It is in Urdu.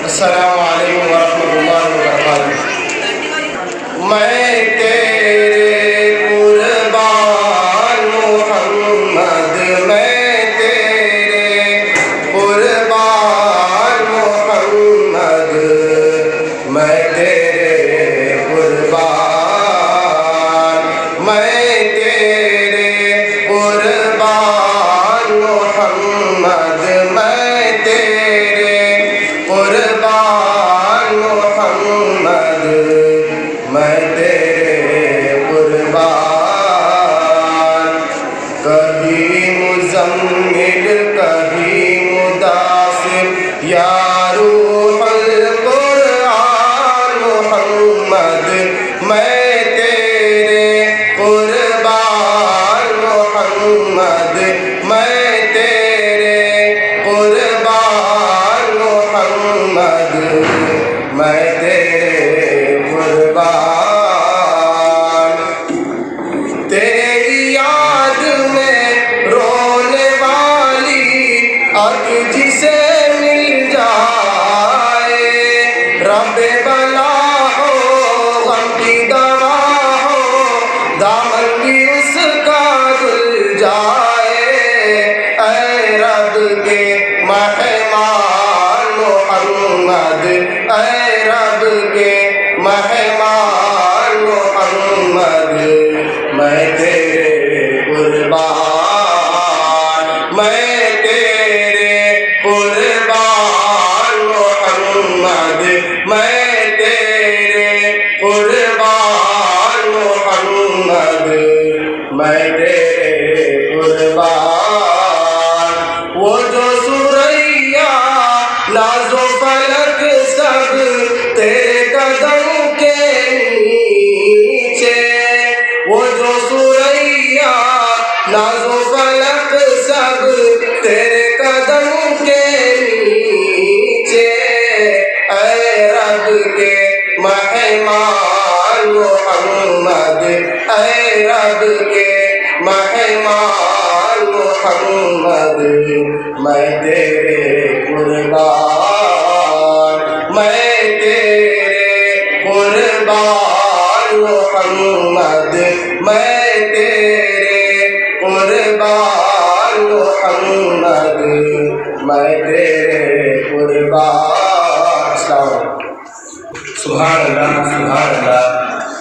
السلام علیکم ورحمۃ اللہ وبرکاتہ۔ میں تیرے قربان محمد، میں تیرے قربان محمد، میں تیرے قربان، میں تیرے قربان محمد، میں تیرے قربان محمد، میں تیرے قربان۔ کبھی مزمل کبھی مدثر، یا روح القرآن محمد، میں تیرے قربان محمد، میں تیرے قربان محمد، میں تیرے قربان۔ تیری یاد میں رونے والی آنکھ جسے مل جائے، رب بلا ہو غم کی دوا ہو، دامن بھی اس کا دل جائے۔ اے رب کے مہمان محمد، اے رب کے مہمان محمد، میں تیرے قربان، میں تیرے قربان محمد، میں تیرے قربان محمد، میں تیرے قربان۔ وہ جو سوریا ناز و فلک سب تیرے قدم کے نیچے، وہ جو سوریا ناز و فلک سب تیرے قدم کے نیچے۔ اے رب کے مہمان محمد، اے رب کے مہمان محمد، میں تیرے قربان، میں تیرے قربان محمد، میں تیرے قربان محمد، میں تیرے قربان۔ السلام علیکم۔ سبحان اللہ، سبحان اللہ۔